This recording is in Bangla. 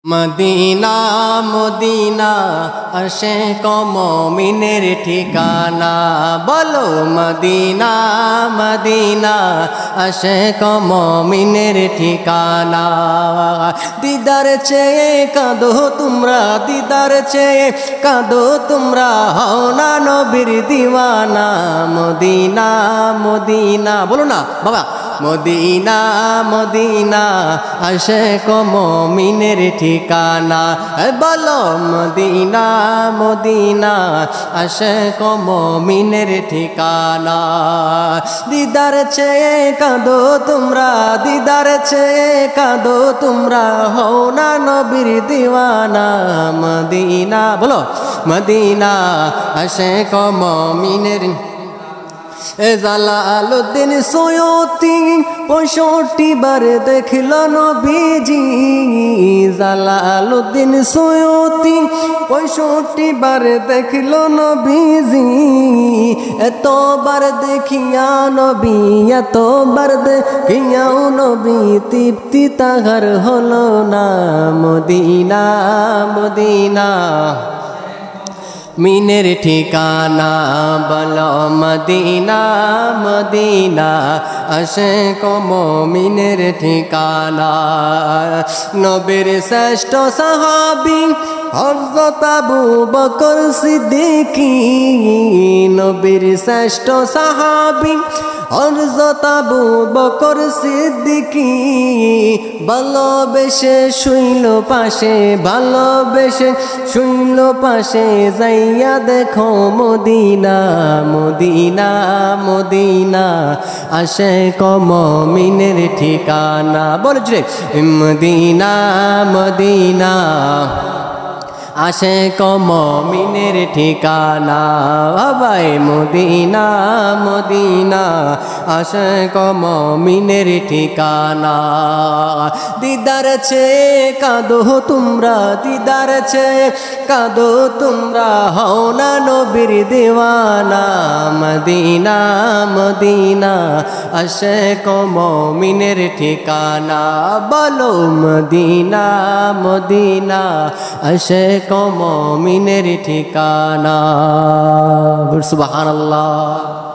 মদিনা মদিনা আশিক মুমিনের ঠিকানা বলো মদিনা মদিনা আশিক মুমিনের ঠিকানা দিদার চেয়ে কাঁদো তোমরা দিদার চেয়ে কাঁদো তোমরা হও না নবীর দিওয়ানা মদিনা মদিনা বলো না বাবা মদিনা মদিনা আশিক মুমিনের ঠিকানা বলো মদিনা মদিনা আশিক মুমিনের ঠিকানা দিদার চেয়ে কাঁদো তোমরা দিদার চেয়ে কাঁদো তোমরা হও না নবীর দিওয়ানা মদিনা বলো মদিনা আশিক মুমিনের জালালউদ্দিন সৈয়দী 65 বার দেখল নবীজি জালালউদ্দিন সৈয়দী 65 বার দেখল নবীজি এতবার দেখিয়া নবী এতবার দেখিয়াও নবী তৃপ্তি তাহার হলো না মদিনা মদিনা মিনের ঠিকানা বলো মদিনা মদিনা আশিক মুমিনের ঠিকানা নবীর শ্রেষ্ঠ সাহাবী হযরত আবু বকর সিদ্দিকী নবীর শ্রেষ্ঠ সাহাবী হযরত আবু বকর সিদ্দিকী ভালোবেসে শুইল পাশে ভালোবেসে শুইল পাশে যাইয়া দেখো মদিনা মদিনা মদিনা আশিক মুমিনের ঠিকানা বলো জোরে মদিনা মদিনা আশিক মুমিনের ঠিকানা ভাই মদিনা মদিনা আশিক মুমিনের ঠিকানা দিদার চেয়ে কাঁদো তোমরা দিদার চেয়ে কাঁদো তোমরা হও না নবীর দিওয়ানা মদিনা মদিনা আশিক মুমিনের ঠিকানা বলো মদিনা মদিনা আশিক মুমিনের ঠিকানা সুবহানাল্লাহ।